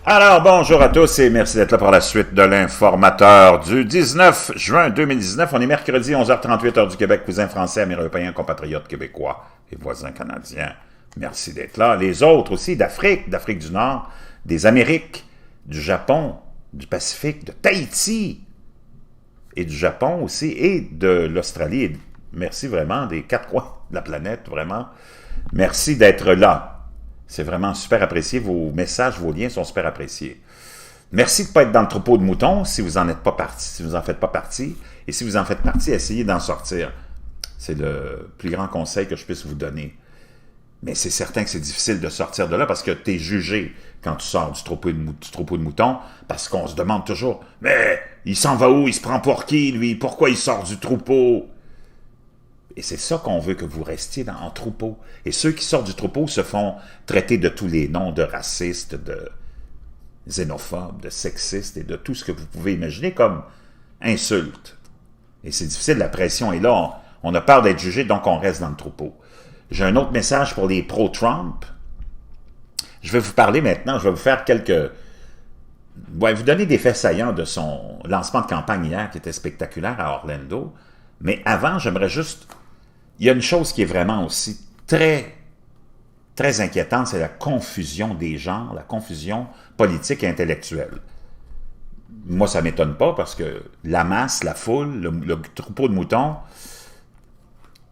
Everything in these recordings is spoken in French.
Alors, bonjour à tous et merci d'être là pour la suite de l'informateur du 19 juin 2019. On est mercredi, 11h38, heure du Québec, cousins français, américains, compatriotes québécois et voisins canadiens. Merci d'être là. Les autres aussi d'Afrique du Nord, des Amériques, du Japon, du Pacifique, de Tahiti et du Japon aussi et de l'Australie. Merci vraiment des quatre coins de la planète, vraiment. Merci d'être là. C'est vraiment super apprécié. Vos messages, vos liens sont super appréciés. Merci de ne pas être dans le troupeau de moutons si vous n'en êtes pas parti, si vous n'en faites pas partie. Et si vous en faites partie, essayez d'en sortir. C'est le plus grand conseil que je puisse vous donner. Mais c'est certain que c'est difficile de sortir de là parce que tu es jugé quand tu sors du troupeau de moutons, parce qu'on se demande toujours « Mais il s'en va où? Il se prend pour qui, lui? Pourquoi il sort du troupeau? » Et c'est ça qu'on veut que vous restiez en troupeau. Et ceux qui sortent du troupeau se font traiter de tous les noms de racistes, de xénophobes, de sexistes et de tout ce que vous pouvez imaginer comme insulte. Et c'est difficile, la pression est là. On a peur d'être jugé, donc on reste dans le troupeau. J'ai un autre message pour les pro-Trump. Je vais vous parler maintenant, je vais vous faire quelques... Ouais, vous donner des faits saillants de son lancement de campagne hier qui était spectaculaire à Orlando. Mais avant, j'aimerais juste... Il y a une chose qui est vraiment aussi très inquiétante, c'est la confusion des genres, la confusion politique et intellectuelle. Moi, ça ne m'étonne pas parce que la masse, la foule, le troupeau de moutons,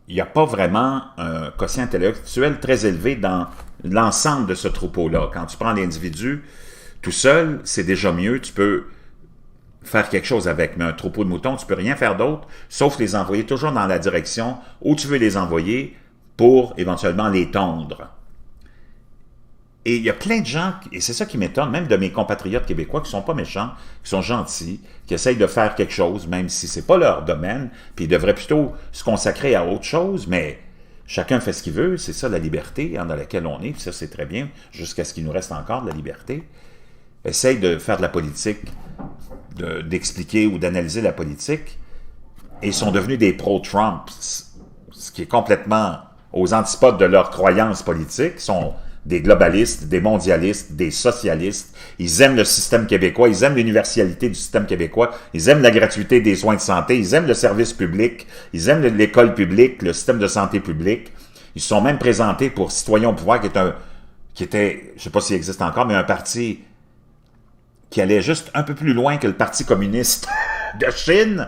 il n'y a pas vraiment un quotient intellectuel très élevé dans l'ensemble de ce troupeau-là. Quand tu prends l'individu tout seul, c'est déjà mieux, tu peux faire quelque chose avec, mais un troupeau de moutons, tu peux rien faire d'autre, sauf les envoyer toujours dans la direction où tu veux les envoyer pour éventuellement les tondre. Et il y a plein de gens, et c'est ça qui m'étonne, même de mes compatriotes québécois qui sont pas méchants, qui sont gentils, qui essayent de faire quelque chose, même si c'est pas leur domaine, puis ils devraient plutôt se consacrer à autre chose, mais chacun fait ce qu'il veut, c'est ça la liberté dans laquelle on est, puis ça c'est très bien, jusqu'à ce qu'il nous reste encore de la liberté. Essayent de faire de la politique, d'expliquer ou d'analyser la politique, et ils sont devenus des pro-Trump, ce qui est complètement aux antipodes de leurs croyances politiques. Ils sont des globalistes, des mondialistes, des socialistes. Ils aiment le système québécois, ils aiment l'universalité du système québécois, ils aiment la gratuité des soins de santé, ils aiment le service public, ils aiment l'école publique, le système de santé publique. Ils se sont même présentés pour Citoyens au pouvoir, qui était, je ne sais pas s'il existe encore, mais un parti qui allait juste un peu plus loin que le Parti communiste de Chine,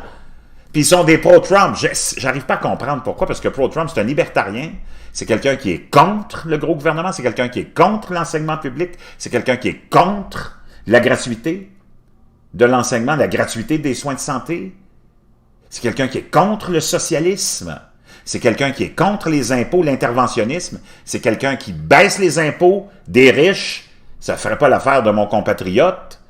puis ils sont des pro-Trump. J'arrive pas à comprendre pourquoi, parce que pro-Trump, c'est un libertarien, c'est quelqu'un qui est contre le gros gouvernement, c'est quelqu'un qui est contre l'enseignement public, c'est quelqu'un qui est contre la gratuité de l'enseignement, la gratuité des soins de santé, c'est quelqu'un qui est contre le socialisme, c'est quelqu'un qui est contre les impôts, l'interventionnisme, c'est quelqu'un qui baisse les impôts des riches. Ça ne ferait pas l'affaire de mon compatriote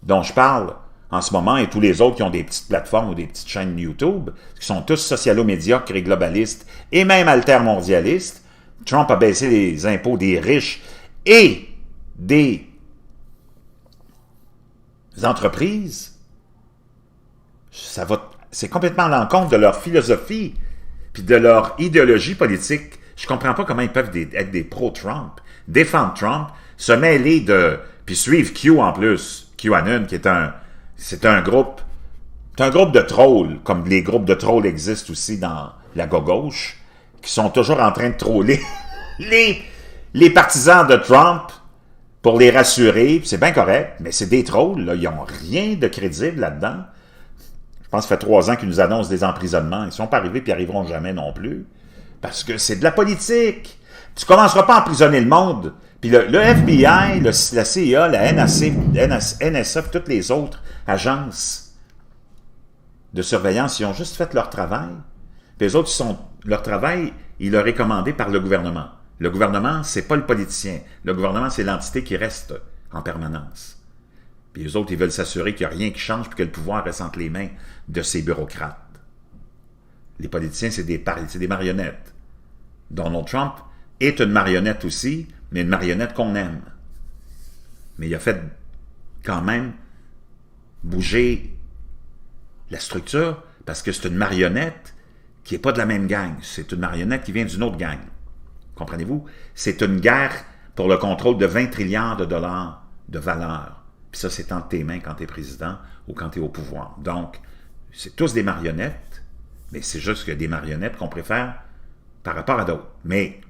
dont je parle en ce moment, et tous les autres qui ont des petites plateformes ou des petites chaînes YouTube, qui sont tous socialo-médiocres et globalistes, et même altermondialistes. Trump a baissé les impôts des riches et des entreprises. C'est complètement à l'encontre de leur philosophie puis de leur idéologie politique. Je comprends pas comment ils peuvent être des pro-Trump, défendre Trump, se mêler puis suivre Q en plus. QAnon, c'est un groupe de trolls, comme les groupes de trolls existent aussi dans la gauche, qui sont toujours en train de troller les partisans de Trump pour les rassurer. C'est bien correct, mais c'est des trolls, là. Ils n'ont rien de crédible là-dedans. Je pense que ça fait 3 ans qu'ils nous annoncent des emprisonnements. Ils ne sont pas arrivés et ils n'arriveront jamais non plus. Parce que c'est de la politique. Tu ne commenceras pas à emprisonner le monde. Puis le FBI, la CIA, la NSA, puis toutes les autres agences de surveillance, ils ont juste fait leur travail. Puis les autres, leur travail, il leur est commandé par le gouvernement. Le gouvernement, c'est pas le politicien. Le gouvernement, c'est l'entité qui reste en permanence. Puis les autres, ils veulent s'assurer qu'il n'y a rien qui change puis que le pouvoir reste entre les mains de ces bureaucrates. Les politiciens, c'est des marionnettes. Donald Trump est une marionnette aussi, mais une marionnette qu'on aime. Mais il a fait quand même bouger la structure parce que c'est une marionnette qui n'est pas de la même gang. C'est une marionnette qui vient d'une autre gang. Comprenez-vous? C'est une guerre pour le contrôle de 20 trilliards de dollars de valeurs. Puis ça, c'est entre tes mains quand tu es président ou quand tu es au pouvoir. Donc, c'est tous des marionnettes, mais c'est juste qu'il y a des marionnettes qu'on préfère par rapport à d'autres. Mais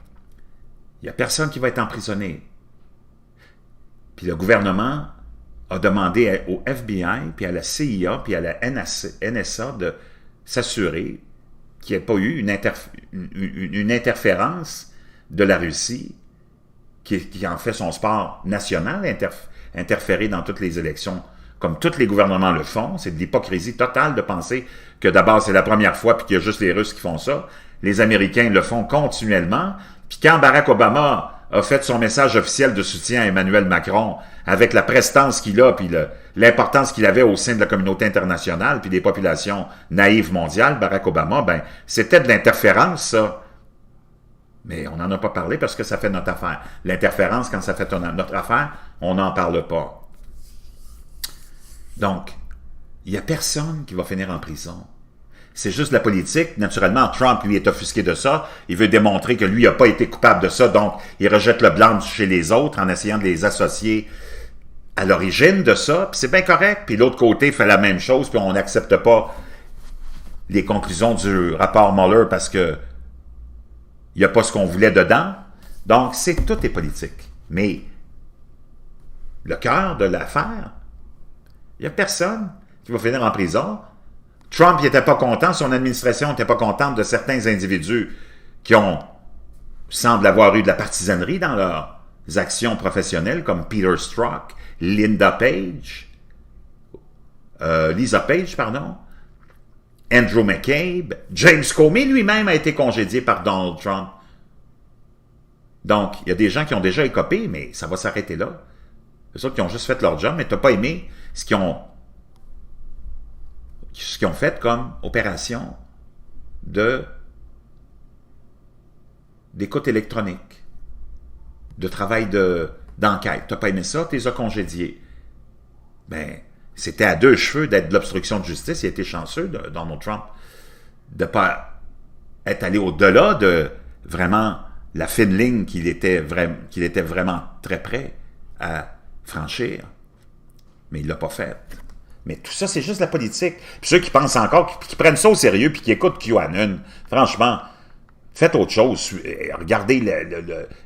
il n'y a personne qui va être emprisonné. Puis le gouvernement a demandé au FBI, puis à la CIA, puis à la NSA de s'assurer qu'il n'y ait pas eu une interférence de la Russie qui en fait son sport national, interférer dans toutes les élections, comme tous les gouvernements le font. C'est de l'hypocrisie totale de penser que d'abord c'est la première fois puis qu'il y a juste les Russes qui font ça. Les Américains le font continuellement. Puis quand Barack Obama a fait son message officiel de soutien à Emmanuel Macron, avec la prestance qu'il a, puis l'importance qu'il avait au sein de la communauté internationale, puis des populations naïves mondiales, Barack Obama, ben c'était de l'interférence, ça. Mais on n'en a pas parlé parce que ça fait notre affaire. L'interférence, quand ça fait notre affaire, on n'en parle pas. Donc, il n'y a personne qui va finir en prison. C'est juste la politique. Naturellement, Trump, lui, est offusqué de ça. Il veut démontrer que lui n'a pas été coupable de ça, donc il rejette le blâme chez les autres en essayant de les associer à l'origine de ça. Puis c'est bien correct. Puis l'autre côté fait la même chose, puis on n'accepte pas les conclusions du rapport Mueller parce que il n'y a pas ce qu'on voulait dedans. Donc, tout est politique. Mais le cœur de l'affaire, il n'y a personne qui va finir en prison. Trump n'était pas content, son administration n'était pas contente de certains individus qui semblent avoir eu de la partisanerie dans leurs actions professionnelles, comme Peter Strzok, Lisa Page, Andrew McCabe, James Comey lui-même a été congédié par Donald Trump. Donc, il y a des gens qui ont déjà écopé, mais ça va s'arrêter là. C'est ça qui ont juste fait leur job, mais tu n'as pas aimé ce qu'ils ont fait comme opération d'écoute électronique, de travail d'enquête. Tu n'as pas aimé ça, tu les as congédiés. Ben, c'était à deux cheveux d'être de l'obstruction de justice. Il a été chanceux, Donald Trump, de ne pas être allé au-delà de vraiment la fine ligne qu'il était vraiment très prêt à franchir. Mais il ne l'a pas fait. Mais tout ça, c'est juste la politique. Puis ceux qui pensent encore, qui prennent ça au sérieux, puis qui écoutent QAnon, franchement, faites autre chose. Regardez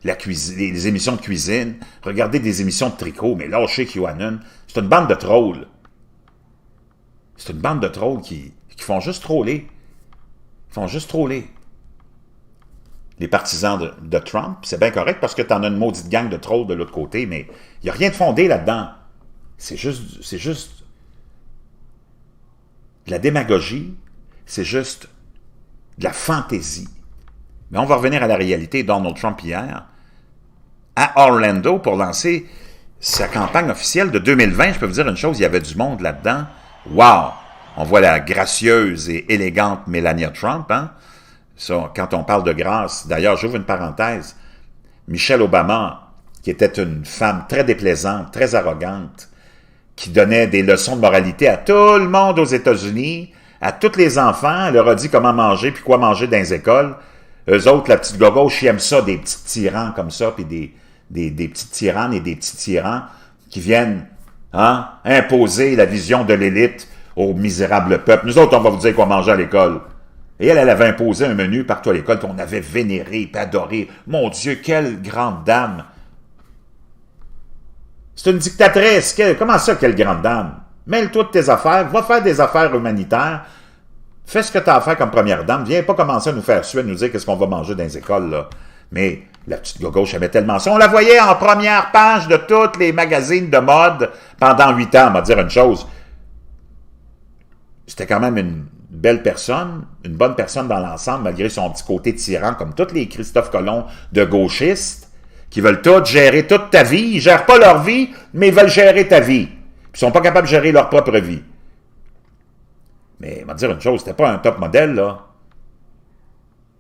les émissions de cuisine, regardez des émissions de tricot, mais lâchez QAnon. C'est une bande de trolls. C'est une bande de trolls qui font juste troller. Ils font juste troller. Les partisans de Trump, c'est bien correct parce que tu en as une maudite gang de trolls de l'autre côté, mais il n'y a rien de fondé là-dedans. C'est juste de la démagogie, c'est juste de la fantaisie. Mais on va revenir à la réalité. Donald Trump hier, à Orlando, pour lancer sa campagne officielle de 2020, je peux vous dire une chose, il y avait du monde là-dedans. Wow! On voit la gracieuse et élégante Melania Trump, hein? Ça, quand on parle de grâce, d'ailleurs, j'ouvre une parenthèse, Michelle Obama, qui était une femme très déplaisante, très arrogante, qui donnait des leçons de moralité à tout le monde aux États-Unis, à tous les enfants, elle leur a dit comment manger puis quoi manger dans les écoles. Eux autres, la petite gauche, ils aiment ça, des petits tyrans comme ça, puis des petites tyrannes et des petits tyrans qui viennent imposer la vision de l'élite au misérable peuple. Nous autres, on va vous dire quoi manger à l'école. Et elle avait imposé un menu partout à l'école qu'on avait vénéré et adoré. Mon Dieu, quelle grande dame! C'est une dictatrice. Comment ça, quelle grande dame? Mêle-toi de tes affaires, va faire des affaires humanitaires, fais ce que tu as à faire comme première dame, viens pas commencer à nous faire suer, nous dire qu'est-ce qu'on va manger dans les écoles, là. Mais la petite gauche avait tellement ça. On la voyait en première page de tous les magazines de mode pendant 8 ans. On va dire une chose. C'était quand même une belle personne, une bonne personne dans l'ensemble, malgré son petit côté tyran, comme tous les Christophe Colomb de gauchistes, qui veulent tout gérer toute ta vie. Ils ne gèrent pas leur vie, mais ils veulent gérer ta vie. Puis ils ne sont pas capables de gérer leur propre vie. Mais on va dire une chose, c'était pas un top modèle, là.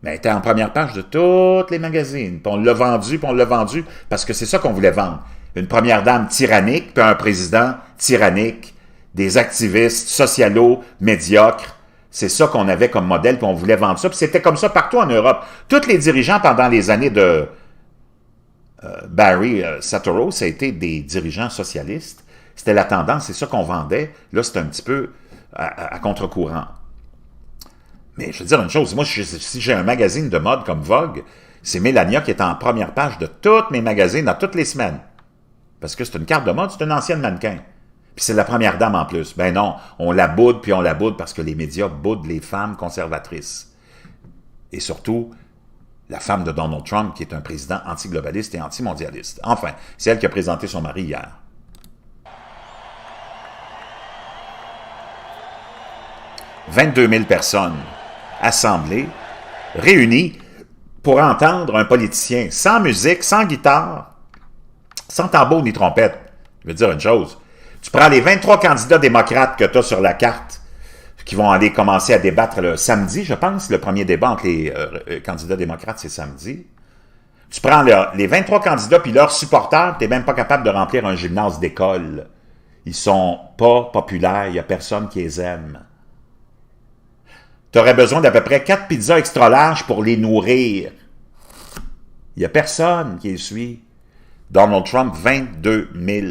Mais elle était en première page de tous les magazines. Puis on l'a vendu, parce que c'est ça qu'on voulait vendre. Une première dame tyrannique, puis un président tyrannique, des activistes socialos médiocres. C'est ça qu'on avait comme modèle, puis on voulait vendre ça. Puis c'était comme ça partout en Europe. Tous les dirigeants pendant les années de Barry Soetoro, ça a été des dirigeants socialistes. C'était la tendance, c'est ça qu'on vendait. Là, c'est un petit peu à contre-courant. Mais je veux dire une chose, moi, si j'ai un magazine de mode comme Vogue, c'est Mélania qui est en première page de tous mes magazines dans toutes les semaines. Parce que c'est une carte de mode, c'est une ancienne mannequin. Puis c'est la première dame en plus. Ben non, on la boude, puis on la boude parce que les médias boudent les femmes conservatrices. Et surtout, la femme de Donald Trump, qui est un président anti-globaliste et anti-mondialiste. Enfin, c'est elle qui a présenté son mari hier. 22 000 personnes assemblées, réunies pour entendre un politicien sans musique, sans guitare, sans tambour ni trompette. Je veux dire une chose. Tu prends les 23 candidats démocrates que tu as sur la carte, qui vont aller commencer à débattre le samedi, je pense. Le premier débat entre les candidats démocrates, c'est samedi. Tu prends les 23 candidats puis leurs supporters, tu n'es même pas capable de remplir un gymnase d'école. Ils sont pas populaires, il n'y a personne qui les aime. Tu aurais besoin d'à peu près 4 pizzas extra larges pour les nourrir. Il n'y a personne qui les suit. Donald Trump, 22 000.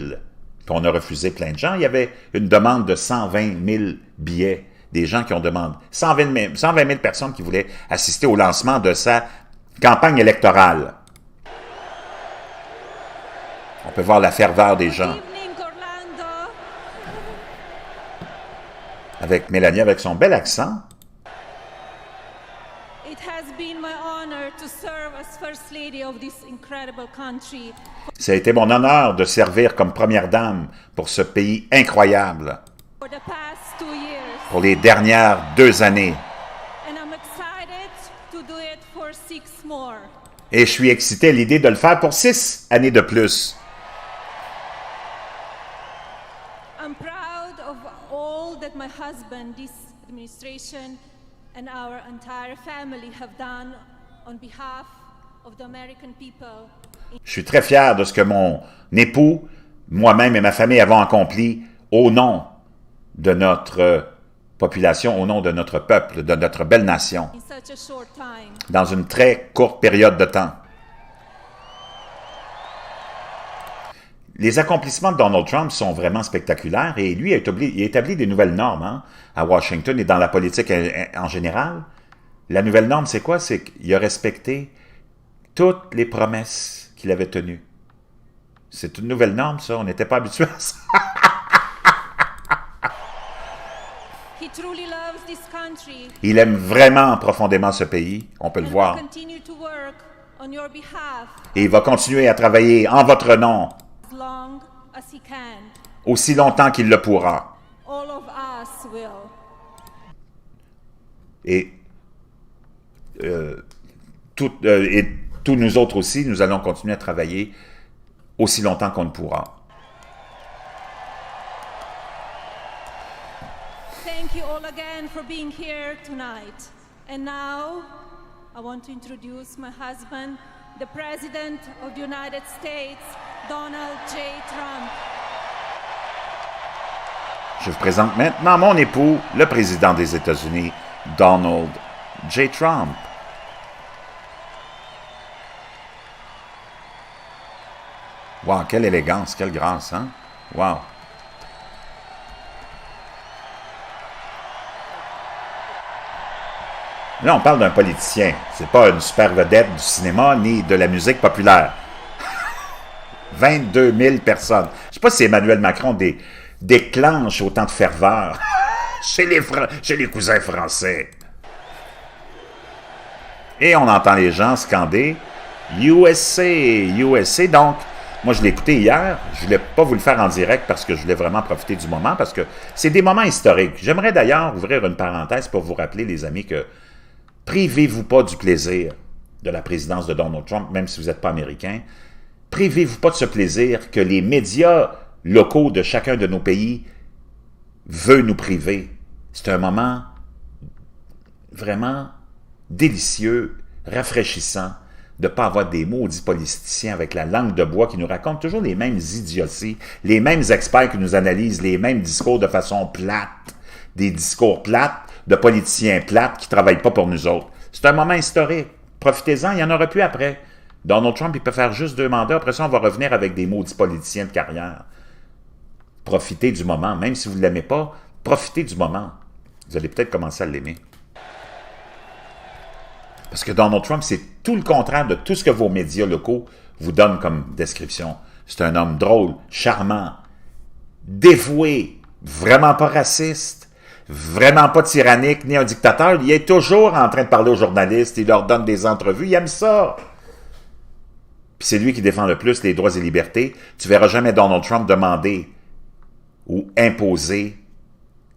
Puis on a refusé plein de gens. Il y avait une demande de 120 000 billets. Des gens qui ont demandé. 120 000 personnes qui voulaient assister au lancement de sa campagne électorale. On peut voir la ferveur des gens. Avec Mélania, avec son bel accent. Ça a été mon honneur de servir comme première dame pour ce pays incroyable pour les dernières 2 années. Et je suis excité à l'idée de le faire pour 6 années de plus. I'm proud of all that my husband, this administration, and our entire family have done on behalf of the American people. Je suis très fier de ce que mon époux, moi-même et ma famille avons accompli au nom de notre population, au nom de notre peuple, de notre belle nation, dans une très courte période de temps. Les accomplissements de Donald Trump sont vraiment spectaculaires et lui a établi des nouvelles normes à Washington et dans la politique en général. La nouvelle norme, c'est quoi? C'est qu'il a respecté toutes les promesses qu'il avait tenues. C'est une nouvelle norme, ça. On n'était pas habitué à ça. Il aime vraiment profondément ce pays, on peut le voir. Et il va continuer à travailler en votre nom aussi longtemps qu'il le pourra. Et tous nous autres aussi, nous allons continuer à travailler aussi longtemps qu'on le pourra. Thank you all again for being here tonight. And now, I want to introduce my husband, the President of the United States, Donald J. Trump. Je vous présente maintenant mon époux, le président des États-Unis, Donald J. Trump. Wow, quelle élégance, quelle grâce, hein? Wow! Là, on parle d'un politicien. C'est pas une super vedette du cinéma ni de la musique populaire. 22 000 personnes. Je sais pas si Emmanuel Macron déclenche autant de ferveur chez les cousins français. Et on entend les gens scander « USA, USA ». Donc, moi, je l'ai écouté hier. Je voulais pas vous le faire en direct parce que je voulais vraiment profiter du moment, parce que c'est des moments historiques. J'aimerais d'ailleurs ouvrir une parenthèse pour vous rappeler, les amis, que privez-vous pas du plaisir de la présidence de Donald Trump, même si vous n'êtes pas américain. Privez-vous pas de ce plaisir que les médias locaux de chacun de nos pays veulent nous priver. C'est un moment vraiment délicieux, rafraîchissant, de ne pas avoir des maudits politiciens avec la langue de bois qui nous racontent toujours les mêmes idioties, les mêmes experts qui nous analysent les mêmes discours de façon plate, des discours plates, de politiciens plates qui ne travaillent pas pour nous autres. C'est un moment historique. Profitez-en, il n'y en aura plus après. Donald Trump, il peut faire juste 2 mandats. Après ça, on va revenir avec des maudits politiciens de carrière. Profitez du moment. Même si vous ne l'aimez pas, profitez du moment. Vous allez peut-être commencer à l'aimer. Parce que Donald Trump, c'est tout le contraire de tout ce que vos médias locaux vous donnent comme description. C'est un homme drôle, charmant, dévoué, vraiment pas raciste, vraiment pas tyrannique, ni un dictateur. Il est toujours en train de parler aux journalistes, il leur donne des entrevues, il aime ça. Puis c'est lui qui défend le plus les droits et libertés. Tu verras jamais Donald Trump demander ou imposer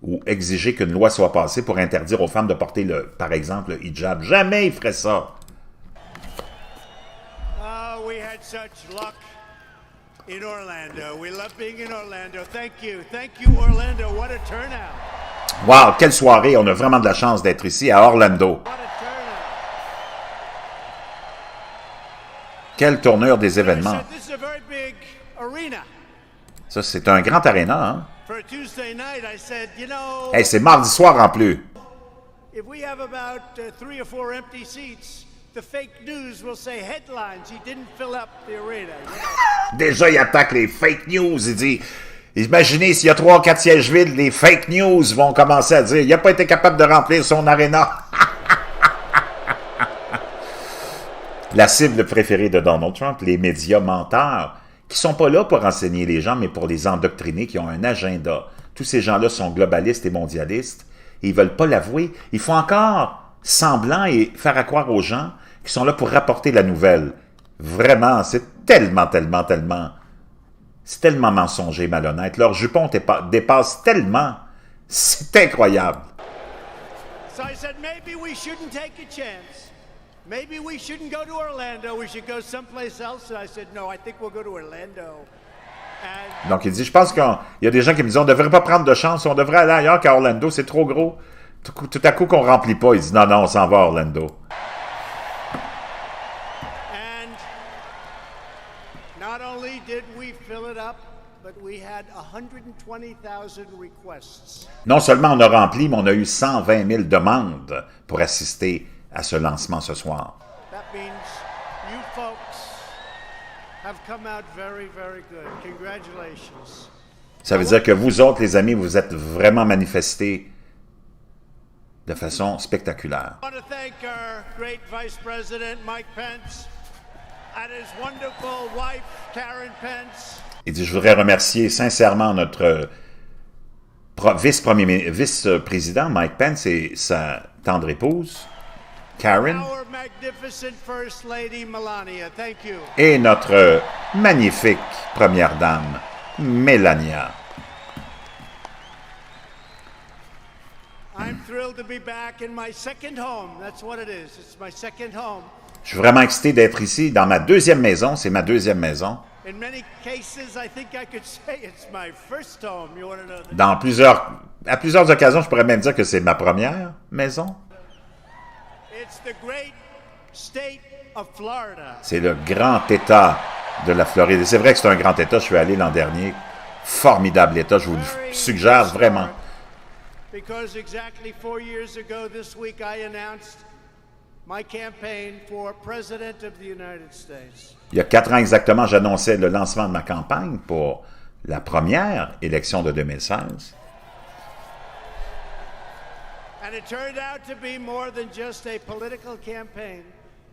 ou exiger qu'une loi soit passée pour interdire aux femmes de porter, par exemple, le hijab. Jamais il ferait ça. Oh, we had such luck in Orlando. We love being in Orlando. Thank you. Thank you, Orlando. What a turnout. Wow, quelle soirée. On a vraiment de la chance d'être ici à Orlando. What a turnout. Quelle tournure des événements. This is a very big arena. Ça, c'est un grand aréna, hein? For a Tuesday night, I said, you know, Hey, c'est mardi soir en plus. if we have about 3 or 4 empty seats, the fake news will say headlines. He didn't fill up the arena. You know? Déjà, il attaque les fake news. Il dit, imaginez s'il y a 3 ou 4 sièges vides, les fake news vont commencer à dire, il n'a pas été capable de remplir son aréna. La cible préférée de Donald Trump, les médias menteurs, qui sont pas là pour enseigner les gens, mais pour les endoctriner, qui ont un agenda. Tous ces gens-là sont globalistes et mondialistes, et ils veulent pas l'avouer. Ils font encore semblant et faire à croire aux gens qui sont là pour rapporter la nouvelle. Vraiment, c'est tellement, c'est tellement mensonger, malhonnête. Leur jupon dépasse tellement. C'est incroyable. So I said, maybe we shouldn't take a chance. Maybe we shouldn't go to Orlando. We should go someplace else. And I said, no, I think we'll go to Orlando. And Donc, il dit, je pense qu'il y a des gens qui me disent, on ne devrait pas prendre de chance, on devrait aller ailleurs qu'à Orlando, c'est trop gros. Tout à coup qu'on ne remplit pas, il dit, non, on s'en va à Orlando. And not only did we fill it up, but we had 120,000 requests. Non seulement on a rempli, mais on a eu 120 000 demandes pour assister à ce lancement ce soir. That means you folks have come out very, very good. Congratulations. Ça veut dire que vous autres, les amis, vous êtes vraiment manifestés de façon spectaculaire. I want to thank our great Vice President Mike Pence and his wonderful wife Karen Pence. Il dit, je voudrais remercier sincèrement notre vice-président Mike Pence et sa tendre épouse, Karen, Our magnificent First Lady Melania. Thank you. et notre magnifique première dame, Melania. I'm thrilled to be back in my second home. That's what it is. It's my second home. Je suis vraiment excité d'être ici dans ma deuxième maison. C'est ma deuxième maison. In many cases, I think I could say it's my first home. You want to know that? À plusieurs occasions, je pourrais même dire que c'est ma première maison. It's the great state of Florida. C'est le grand État de la Floride. Et c'est vrai que c'est un grand État. Je suis allé l'an dernier. Formidable État. Je vous le suggère vraiment. Because exactly 4 years ago this week, I announced my campaign for President of the United States. Il y a 4 ans exactement, j'annonçais le lancement de ma campagne pour la première élection de 2016. And it turned out to be more than just a political campaign.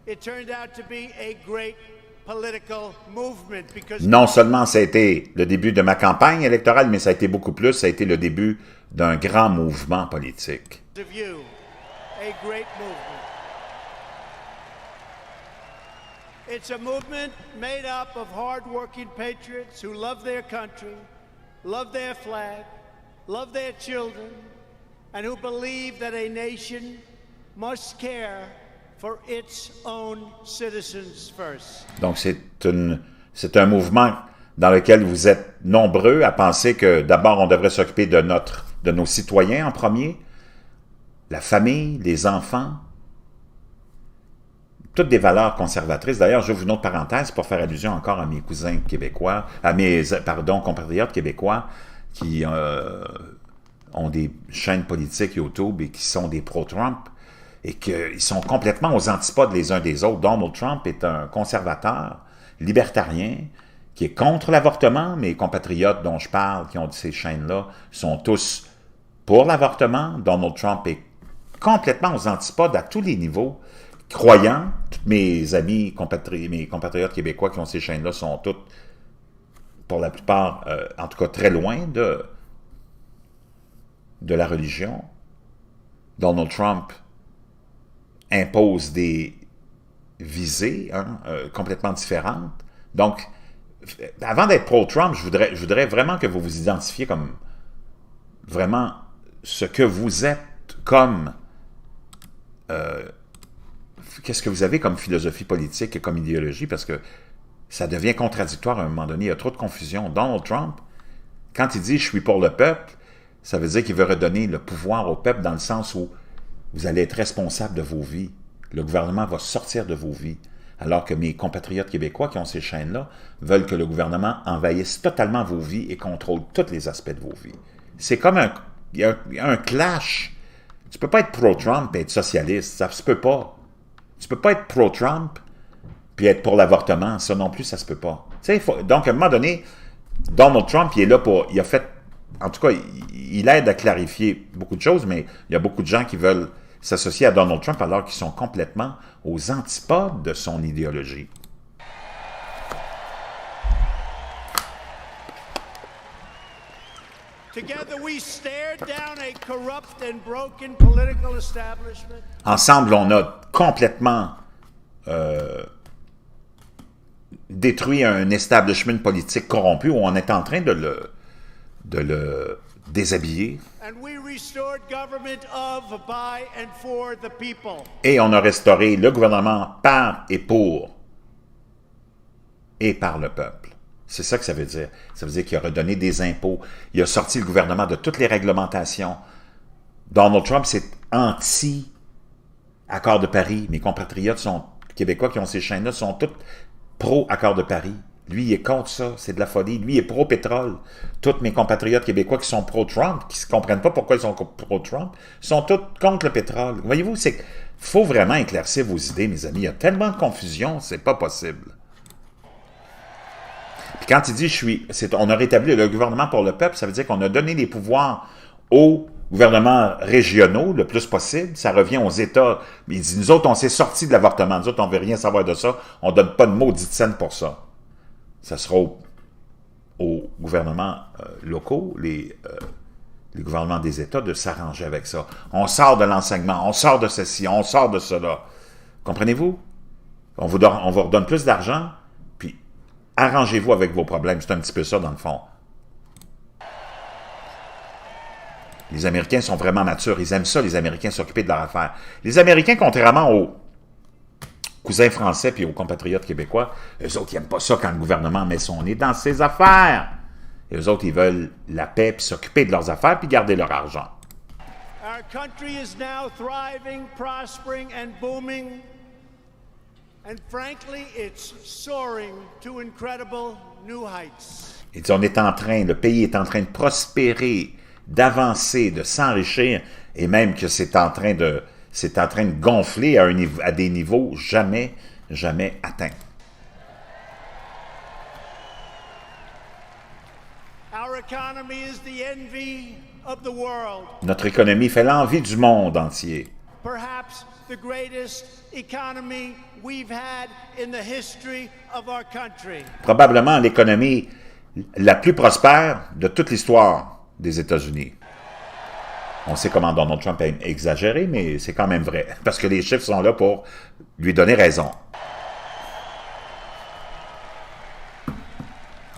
It turned out to be a great political movement because Non seulement ça a été le début de ma campagne électorale, mais ça a été beaucoup plus, ça a été le début d'un grand mouvement politique. of you, a great movement. It's a movement made up of hard-working patriots who love their country, love their flag, love their children, and who believe that a nation must care for its own citizens first. Donc c'est un mouvement dans lequel vous êtes nombreux à penser que d'abord on devrait s'occuper de nos citoyens en premier, la famille, les enfants, toutes des valeurs conservatrices. D'ailleurs, j'ouvre une autre parenthèse pour faire allusion encore à mes cousins québécois, à mes, compatriotes québécois qui ont des chaînes politiques YouTube et qui sont des pro-Trump. et qu'ils sont complètement aux antipodes les uns des autres. Donald Trump est un conservateur, libertarien, qui est contre l'avortement. Mes compatriotes dont je parle, qui ont ces chaînes-là, sont tous pour l'avortement. Donald Trump est complètement aux antipodes à tous les niveaux. Croyants, tous mes amis, mes compatriotes québécois qui ont ces chaînes-là sont tous, pour la plupart, en tout cas très loin de la religion. Donald Trump impose des visées complètement différentes. Donc, avant d'être pro-Trump, je voudrais vraiment que vous vous identifiez comme vraiment ce que vous êtes comme... qu'est-ce que vous avez comme philosophie politique et comme idéologie, parce que ça devient contradictoire à un moment donné. Il y a trop de confusion. Donald Trump, quand il dit « je suis pour le peuple », ça veut dire qu'il veut redonner le pouvoir au peuple dans le sens où vous allez être responsable de vos vies. Le gouvernement va sortir de vos vies. Alors que mes compatriotes québécois qui ont ces chaînes-là veulent que le gouvernement envahisse totalement vos vies et contrôle tous les aspects de vos vies. C'est comme il y a un clash. Tu ne peux pas être pro-Trump et être socialiste. Ça se peut pas. Tu ne peux pas être pro-Trump puis être pour l'avortement. Ça non plus, ça se peut pas. Donc, à un moment donné, Donald Trump, il est là pour... Il a fait... En tout cas, il aide à clarifier beaucoup de choses, mais il y a beaucoup de gens qui veulent s'associer à Donald Trump alors qu'ils sont complètement aux antipodes de son idéologie. Ensemble, on a complètement détruit un establishment politique corrompu où on est en train de le déshabiller. Et on a restauré le gouvernement par et pour et par le peuple. C'est ça que ça veut dire. Ça veut dire qu'il a redonné des impôts. Il a sorti le gouvernement de toutes les réglementations. Donald Trump, c'est anti-accord de Paris. Mes compatriotes québécois qui ont ces chaînes-là sont tous pro-accord de Paris. Lui, il est contre ça, c'est de la folie. Lui, il est pro-pétrole. Tous mes compatriotes québécois qui sont pro-Trump, qui ne comprennent pas pourquoi ils sont pro-Trump, sont tous contre le pétrole. Voyez-vous, c'est qu'il faut vraiment éclaircir vos idées, mes amis. Il y a tellement de confusion, c'est pas possible. Puis quand il dit on a rétabli le gouvernement pour le peuple, ça veut dire qu'on a donné les pouvoirs aux gouvernements régionaux le plus possible. Ça revient aux États. Il dit, nous autres, on s'est sortis de l'avortement. Nous autres, on ne veut rien savoir de ça. On ne donne pas de maudite scène pour ça. Ça sera aux gouvernements locaux, les gouvernements des États, de s'arranger avec ça. On sort de l'enseignement, on sort de ceci, on sort de cela. Comprenez-vous? On vous redonne plus d'argent, puis arrangez-vous avec vos problèmes. C'est un petit peu ça, dans le fond. Les Américains sont vraiment matures. Ils aiment ça, les Américains, s'occuper de leur affaire. Les Américains, contrairement aux cousins français puis aux compatriotes québécois, eux autres, ils n'aiment pas ça quand le gouvernement met son nez dans ses affaires. Et eux autres, ils veulent la paix puis s'occuper de leurs affaires puis garder leur argent. Our country is now thriving, prospering and booming. And frankly, it's soaring to incredible new heights. Et le pays est en train de prospérer, d'avancer, de s'enrichir, et même que c'est en train de gonfler à des niveaux jamais atteints. Notre économie fait l'envie du monde entier. Probablement l'économie la plus prospère de toute l'histoire des États-Unis. On sait comment Donald Trump a exagéré, mais c'est quand même vrai, parce que les chiffres sont là pour lui donner raison.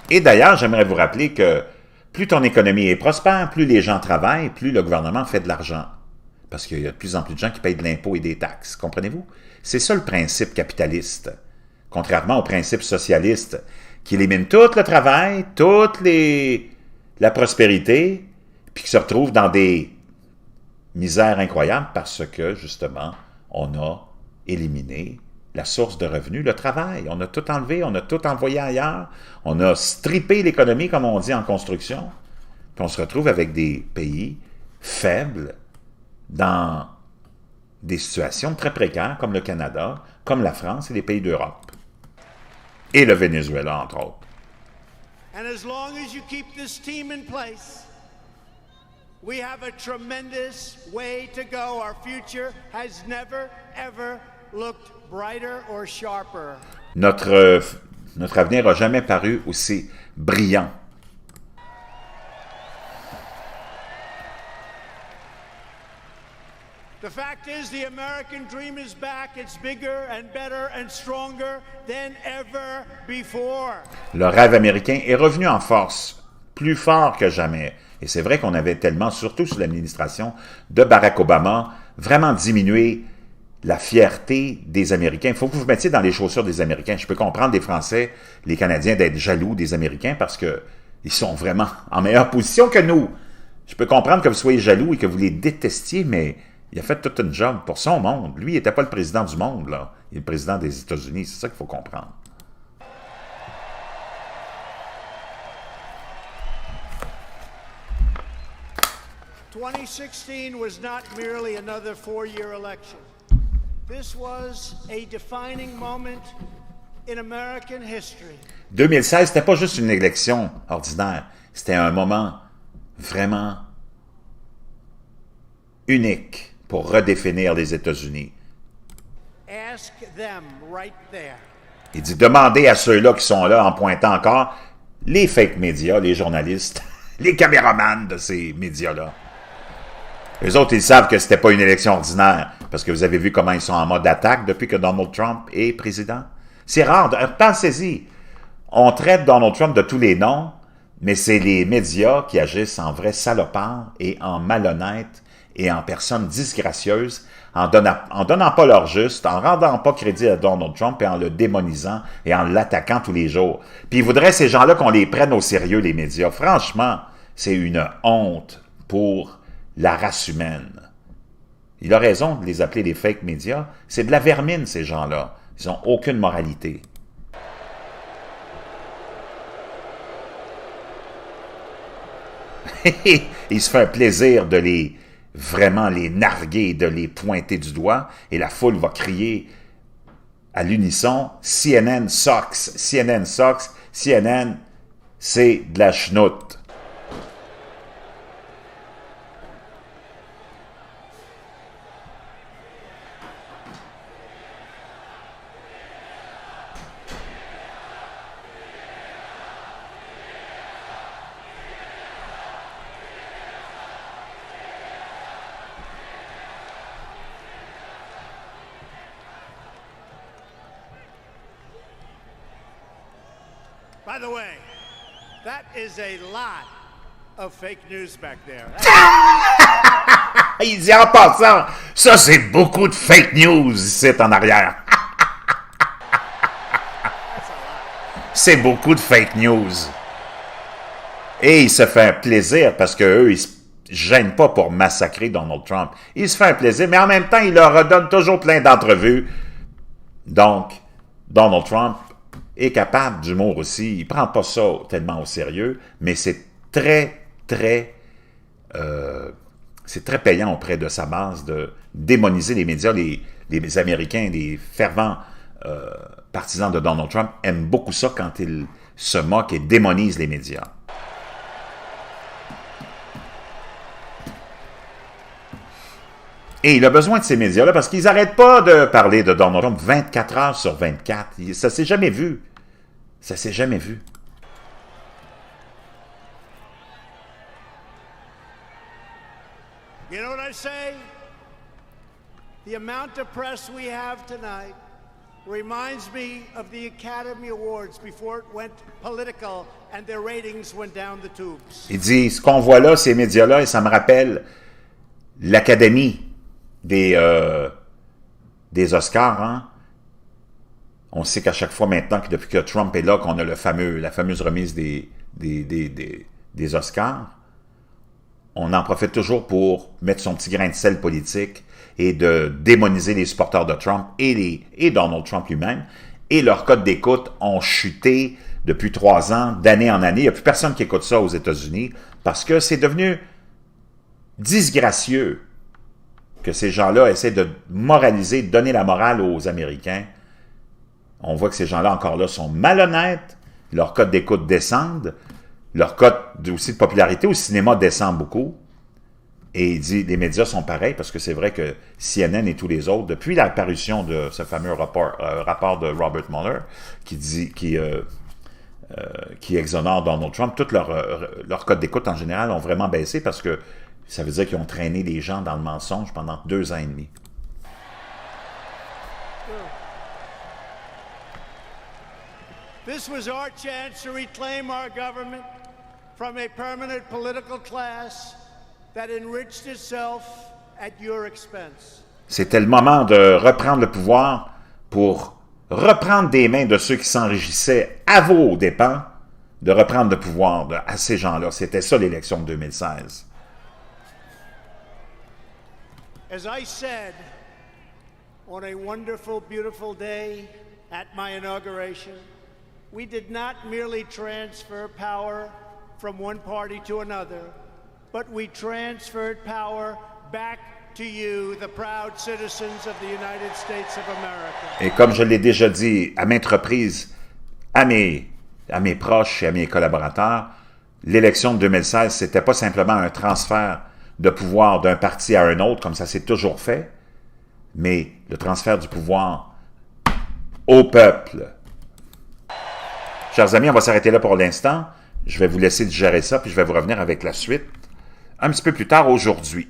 Et d'ailleurs, j'aimerais vous rappeler que plus ton économie est prospère, plus les gens travaillent, plus le gouvernement fait de l'argent. Parce qu'il y a de plus en plus de gens qui payent de l'impôt et des taxes. Comprenez-vous? C'est ça le principe capitaliste. Contrairement au principe socialiste, qui élimine tout le travail, la prospérité, puis qui se retrouve dans des misères incroyables parce que, justement, on a éliminé la source de revenus, le travail. On a tout enlevé, on a tout envoyé ailleurs, on a strippé l'économie, comme on dit en construction, puis on se retrouve avec des pays faibles dans des situations très précaires, comme le Canada, comme la France et les pays d'Europe. Et le Venezuela, entre autres. And as long as you keep this team in place, we have a tremendous way to go. Our future has never, ever looked brighter or sharper. Notre avenir n'a jamais paru aussi brillant. The fact is, the American dream is back. It's bigger and better and stronger than ever before. Le rêve américain est revenu en force, plus fort que jamais. Et c'est vrai qu'on avait tellement, surtout sous l'administration de Barack Obama, vraiment diminué la fierté des Américains. Il faut que vous vous mettiez dans les chaussures des Américains. Je peux comprendre les Français, les Canadiens d'être jaloux des Américains parce qu'ils sont vraiment en meilleure position que nous. Je peux comprendre que vous soyez jaloux et que vous les détestiez, mais il a fait toute une job pour son monde. Lui, il n'était pas le président du monde, là. Il est le président des États-Unis. C'est ça qu'il faut comprendre. « 2016 was not merely another four-year election. This was a defining moment in American history. 2016, c'était pas juste une élection ordinaire. C'était un moment vraiment unique pour redéfinir les États-Unis. Ask them right there. Il dit, demandez à ceux-là qui sont là en pointant encore les fake médias, les journalistes, les caméramans de ces médias-là. Les autres, ils savent que c'était pas une élection ordinaire, parce que vous avez vu comment ils sont en mode attaque depuis que Donald Trump est président. C'est rare, pensez-y. On traite Donald Trump de tous les noms, mais c'est les médias qui agissent en vrais salopards et en malhonnêtes et en personnes disgracieuses, en donnant pas leur juste, en rendant pas crédit à Donald Trump et en le démonisant et en l'attaquant tous les jours. Puis ils voudraient, ces gens-là, qu'on les prenne au sérieux, les médias. Franchement, c'est une honte pour la race humaine. Il a raison de les appeler des fake médias. C'est de la vermine, ces gens-là. Ils n'ont aucune moralité. Il se fait un plaisir de vraiment les narguer, de les pointer du doigt, et la foule va crier à l'unisson « CNN sucks, CNN sucks, CNN, c'est de la chenoute ». By the way, that is a lot of fake news back there. Il dit en passant, ça c'est beaucoup de fake news ici en arrière. C'est beaucoup de fake news. Et il se fait un plaisir parce qu'eux, ils se gênent pas pour massacrer Donald Trump. Il se fait un plaisir, mais en même temps, il leur redonne toujours plein d'entrevues. Donc, Donald Trump est capable d'humour aussi. Il ne prend pas ça tellement au sérieux, mais c'est très payant auprès de sa base de démoniser les médias. Les Américains, les fervents partisans de Donald Trump aiment beaucoup ça quand ils se moquent et démonisent les médias. Et il a besoin de ces médias-là parce qu'ils n'arrêtent pas de parler de Donald Trump 24 heures sur 24. Ça s'est jamais vu. Ça s'est jamais vu. You know what I say? The amount of press we have tonight reminds me of the Academy Awards before it went political and their ratings went down the tubes. Il dit, ce qu'on voit là, ces médias-là, et ça me rappelle l'Académie des Oscars, hein? On sait qu'à chaque fois maintenant, que depuis que Trump est là, qu'on a la fameuse remise des Oscars, on en profite toujours pour mettre son petit grain de sel politique et de démoniser les supporters de Trump et Donald Trump lui-même. Et leurs codes d'écoute ont chuté depuis 3 ans, d'année en année. Il n'y a plus personne qui écoute ça aux États-Unis parce que c'est devenu disgracieux que ces gens-là essaient de moraliser, de donner la morale aux Américains. On voit que ces gens-là, encore là, sont malhonnêtes, leurs codes d'écoute descendent, leur cote aussi de popularité au cinéma descend beaucoup. Et il dit, les médias sont pareils, parce que c'est vrai que CNN et tous les autres, depuis l'apparition de ce fameux rapport de Robert Mueller, qui exonère Donald Trump, tous leurs codes d'écoute en général ont vraiment baissé, parce que ça veut dire qu'ils ont traîné les gens dans le mensonge pendant 2 ans et demi. This was our chance to reclaim our government from a permanent political class that enriched itself at your expense. C'était le moment de reprendre le pouvoir pour reprendre des mains de ceux qui s'enrichissaient à vos dépens, de reprendre le pouvoir à ces gens-là. C'était ça l'élection de 2016. As I said on a wonderful, beautiful day at my inauguration, we did not merely transfer power from one party to another, but we transferred power back to you, the proud citizens of the United States of America. Et comme je l'ai déjà dit à maintes reprises à mes proches et à mes collaborateurs, l'élection de 2016, c'était pas simplement un transfert de pouvoir d'un parti à un autre, comme ça s'est toujours fait, mais le transfert du pouvoir au peuple. Chers amis, on va s'arrêter là pour l'instant. Je vais vous laisser digérer ça, puis je vais vous revenir avec la suite un petit peu plus tard aujourd'hui.